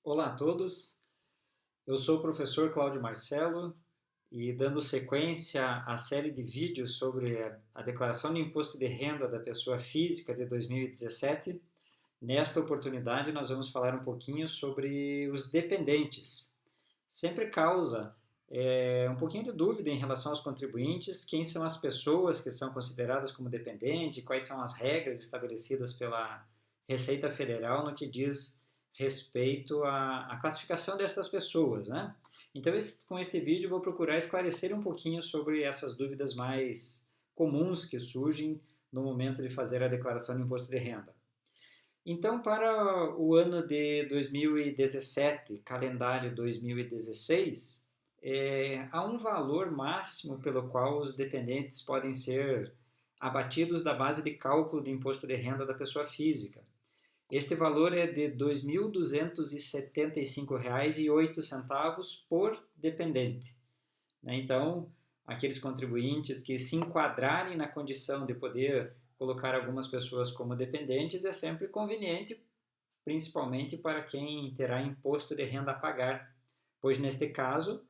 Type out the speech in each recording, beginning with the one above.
Olá a todos, eu sou o professor Cláudio Marcelo e dando sequência à série de vídeos sobre a declaração de imposto de renda da pessoa física de 2017, nesta oportunidade nós vamos falar um pouquinho sobre os dependentes. Sempre causa um pouquinho de dúvida em relação aos contribuintes, quem são as pessoas que são consideradas como dependentes, quais são as regras estabelecidas pela Receita Federal no que diz respeito à classificação destas pessoas, né? Então, com este vídeo, eu vou procurar esclarecer um pouquinho sobre essas dúvidas mais comuns que surgem no momento de fazer a declaração de imposto de renda. Então, para o ano de 2017, calendário 2016, há um valor máximo pelo qual os dependentes podem ser abatidos da base de cálculo do imposto de renda da pessoa física. Este valor é de R$ 2.275,08 por dependente. Então, aqueles contribuintes que se enquadrarem na condição de poder colocar algumas pessoas como dependentes é sempre conveniente, principalmente para quem terá imposto de renda a pagar, pois neste caso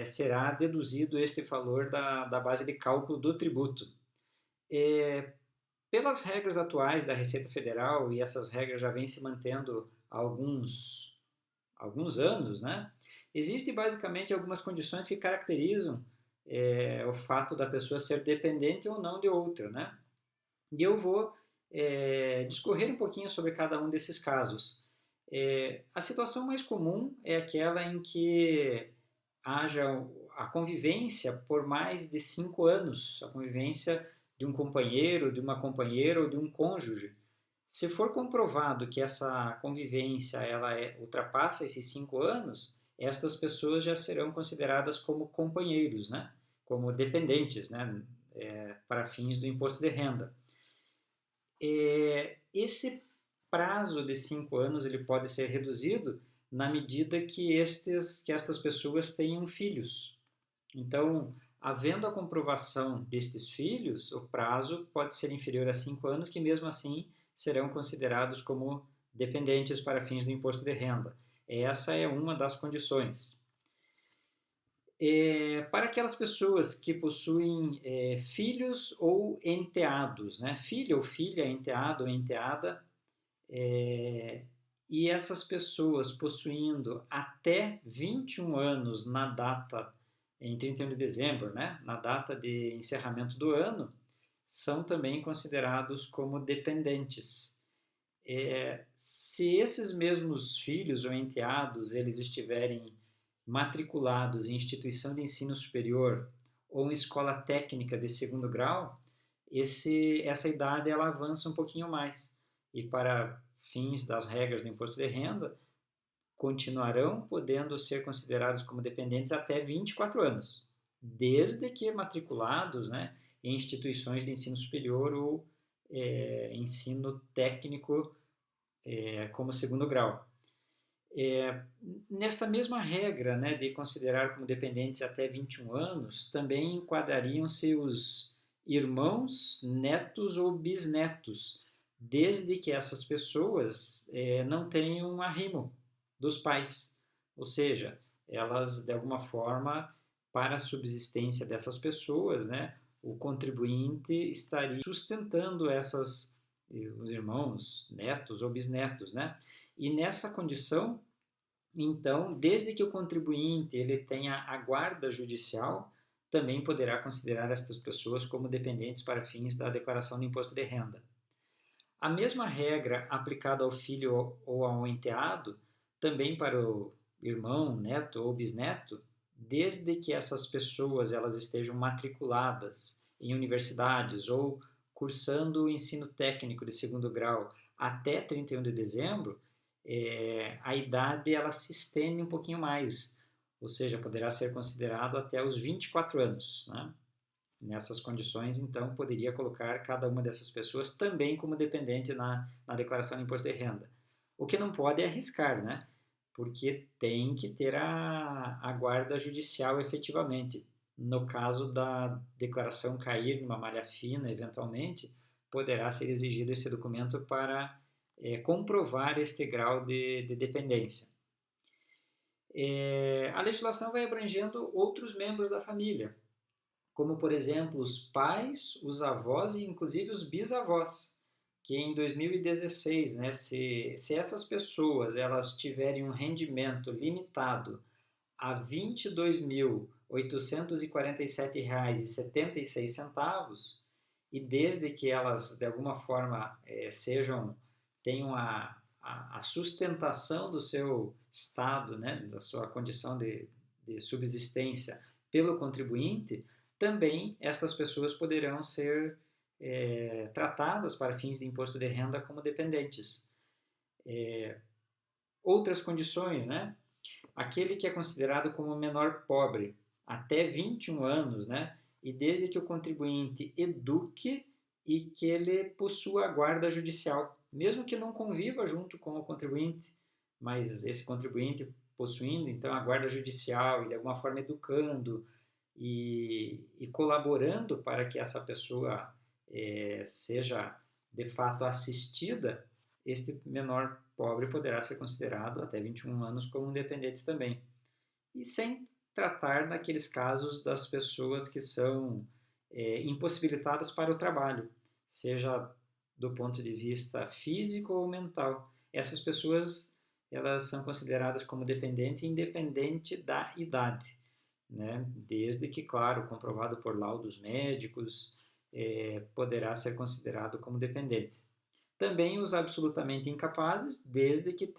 será deduzido este valor da base de cálculo do tributo. Pelas regras atuais da Receita Federal, e essas regras já vêm se mantendo há alguns anos, né? Existem basicamente algumas condições que caracterizam o fato da pessoa ser dependente ou não de outra, né? E eu vou discorrer um pouquinho sobre cada um desses casos. A situação mais comum é aquela em que haja a convivência por mais de 5 anos, a convivência de um companheiro, de uma companheira ou de um cônjuge. Se for comprovado que essa convivência ultrapassa esses 5 anos, estas pessoas já serão consideradas como companheiros, né? Como dependentes, né? Para fins do imposto de renda. Esse prazo de 5 anos ele pode ser reduzido na medida que estas pessoas tenham filhos. Então, havendo a comprovação destes filhos, o prazo pode ser inferior a 5 anos, que mesmo assim serão considerados como dependentes para fins do imposto de renda. Essa é uma das condições. Para aquelas pessoas que possuem filhos ou enteados, né? Filho ou filha, enteado ou enteada, e essas pessoas possuindo até 21 anos na data, em 31 de dezembro, né? Na data de encerramento do ano, são também considerados como dependentes. Se esses mesmos filhos ou enteados eles estiverem matriculados em instituição de ensino superior ou em escola técnica de segundo grau, essa idade ela avança um pouquinho mais. E para fins das regras do imposto de renda, continuarão podendo ser considerados como dependentes até 24 anos, desde que matriculados, né, em instituições de ensino superior ou ensino técnico como segundo grau. Nesta mesma regra, né, de considerar como dependentes até 21 anos, também enquadrariam-se os irmãos, netos ou bisnetos, desde que essas pessoas não tenham arrimo dos pais. Ou seja, elas, de alguma forma, para a subsistência dessas pessoas, né, o contribuinte estaria sustentando os irmãos, netos ou bisnetos, né? E nessa condição, então, desde que o contribuinte ele tenha a guarda judicial, também poderá considerar estas pessoas como dependentes para fins da declaração do imposto de renda. A mesma regra aplicada ao filho ou ao enteado, também para o irmão, neto ou bisneto, desde que essas pessoas elas estejam matriculadas em universidades ou cursando o ensino técnico de segundo grau até 31 de dezembro, a idade ela se estende um pouquinho mais, ou seja, poderá ser considerado até os 24 anos, né? Nessas condições, então, poderia colocar cada uma dessas pessoas também como dependente na declaração de imposto de renda. O que não pode é arriscar, né? Porque tem que ter a guarda judicial efetivamente. No caso da declaração cair numa malha fina, eventualmente, poderá ser exigido esse documento para comprovar este grau de dependência. A legislação vai abrangendo outros membros da família, como, por exemplo, os pais, os avós e, inclusive, os bisavós, que em 2016, né, se essas pessoas elas tiverem um rendimento limitado a R$ 22.847,76, e desde que elas, de alguma forma, tenham a sustentação do seu estado, né, da sua condição de subsistência pelo contribuinte, também estas pessoas poderão ser tratadas para fins de imposto de renda como dependentes. Outras condições, né? Aquele que é considerado como menor pobre até 21 anos, né? E desde que o contribuinte eduque e que ele possua guarda judicial, mesmo que não conviva junto com o contribuinte, mas esse contribuinte possuindo então a guarda judicial e de alguma forma educando e colaborando para que essa pessoa seja de fato assistida, este menor pobre poderá ser considerado até 21 anos como um dependente também. E sem tratar naqueles casos das pessoas que são impossibilitadas para o trabalho, seja do ponto de vista físico ou mental. Essas pessoas elas são consideradas como dependente independente da idade, né? Desde que, claro, comprovado por laudos médicos, poderá ser considerado como dependente. Também os absolutamente incapazes, desde que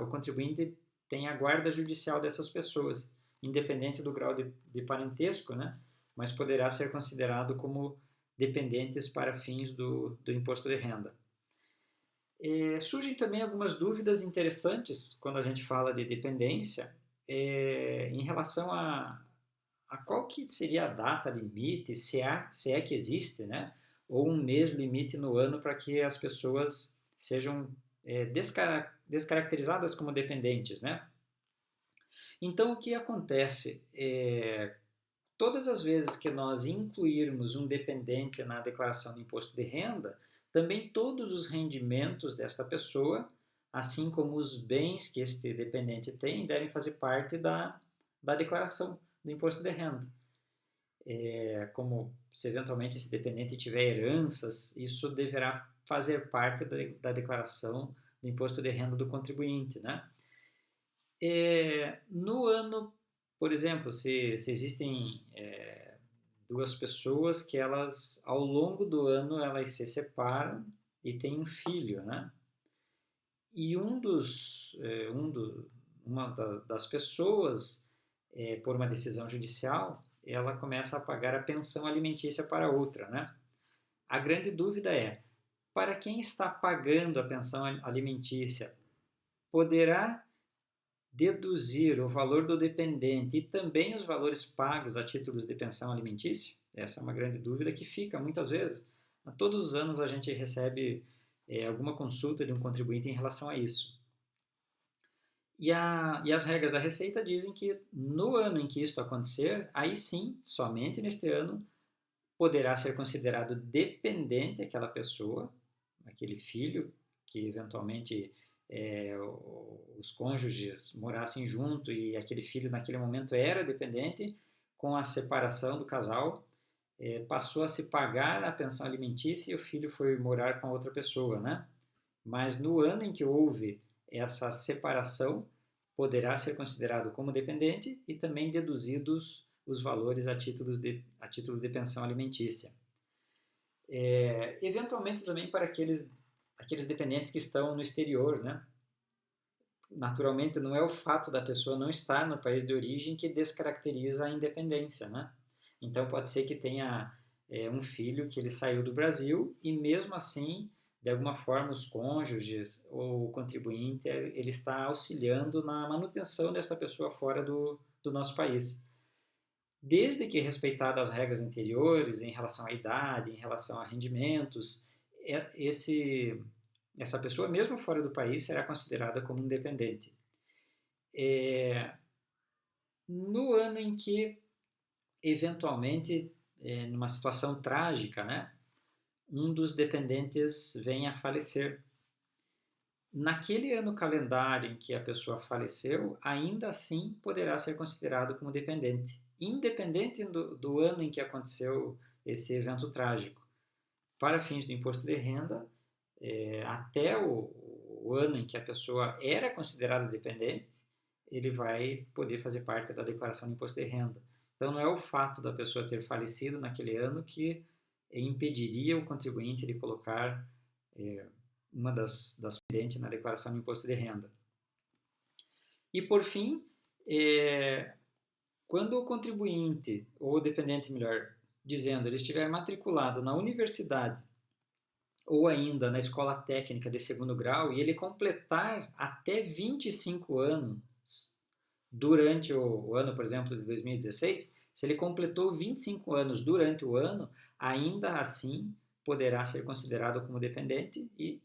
o contribuinte tenha a guarda judicial dessas pessoas, independente do grau de parentesco, né? Mas poderá ser considerado como dependentes para fins do imposto de renda. Surgem também algumas dúvidas interessantes quando a gente fala de dependência, em relação a qual que seria a data limite, se é que existe, né? Ou um mês limite no ano para que as pessoas sejam descaracterizadas como dependentes, né? Então, o que acontece? Todas as vezes que nós incluirmos um dependente na declaração do imposto de renda, também todos os rendimentos desta pessoa, assim como os bens que este dependente tem, devem fazer parte da declaração do imposto de renda. Como se eventualmente esse dependente tiver heranças, isso deverá fazer parte da declaração do imposto de renda do contribuinte, né? No ano, por exemplo, se existem duas pessoas que elas, ao longo do ano, elas se separam e têm um filho, né? E uma das pessoas, por uma decisão judicial, ela começa a pagar a pensão alimentícia para outra, né? A grande dúvida é, para quem está pagando a pensão alimentícia, poderá deduzir o valor do dependente e também os valores pagos a títulos de pensão alimentícia? Essa é uma grande dúvida que fica muitas vezes. Todos os anos a gente recebe alguma consulta de um contribuinte em relação a isso. E as regras da Receita dizem que no ano em que isso acontecer, aí sim, somente neste ano, poderá ser considerado dependente aquela pessoa, aquele filho que eventualmente os cônjuges morassem junto e aquele filho naquele momento era dependente. Com a separação do casal, passou a se pagar a pensão alimentícia e o filho foi morar com outra pessoa, né? Mas no ano em que houve essa separação, poderá ser considerado como dependente e também deduzidos os valores a título de pensão alimentícia. Eventualmente também para aqueles dependentes que estão no exterior, né? Naturalmente não é o fato da pessoa não estar no país de origem que descaracteriza a independência, né? Então pode ser que tenha um filho que ele saiu do Brasil e mesmo assim, de alguma forma, os cônjuges ou o contribuinte ele está auxiliando na manutenção dessa pessoa fora do nosso país. Desde que respeitadas as regras anteriores em relação à idade, em relação a rendimentos, essa pessoa, mesmo fora do país, será considerada como independente. No ano em que, eventualmente, numa situação trágica, né, um dos dependentes venha a falecer, naquele ano calendário em que a pessoa faleceu, ainda assim poderá ser considerado como dependente, independente do ano em que aconteceu esse evento trágico. Para fins do imposto de renda, até o ano em que a pessoa era considerada dependente, ele vai poder fazer parte da declaração de imposto de renda. Então, não é o fato da pessoa ter falecido naquele ano que impediria o contribuinte de colocar uma das pendentes na declaração de imposto de renda. E, por fim, quando o contribuinte, ou o dependente melhor, dizendo, ele estiver matriculado na universidade ou ainda na escola técnica de segundo grau e ele completar até 25 anos durante o ano, por exemplo, de 2016, se ele completou 25 anos durante o ano, ainda assim poderá ser considerado como dependente e,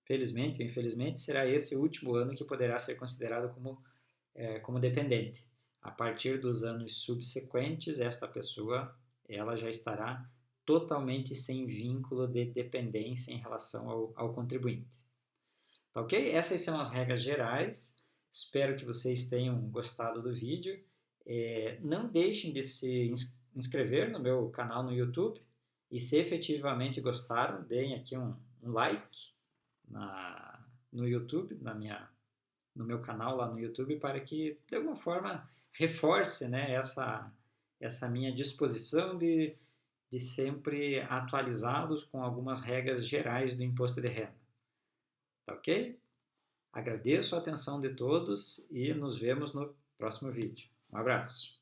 felizmente ou infelizmente, será esse o último ano que poderá ser considerado como dependente. A partir dos anos subsequentes, esta pessoa ela já estará totalmente sem vínculo de dependência em relação ao contribuinte. Tá ok? Essas são as regras gerais. Espero que vocês tenham gostado do vídeo. Não deixem de se inscrever no meu canal no YouTube e se efetivamente gostaram, deem aqui um like no YouTube, no meu canal lá no YouTube, para que de alguma forma reforce, né, essa minha disposição de sempre atualizá-los com algumas regras gerais do imposto de renda. Tá ok? Agradeço a atenção de todos e nos vemos no próximo vídeo. Um abraço.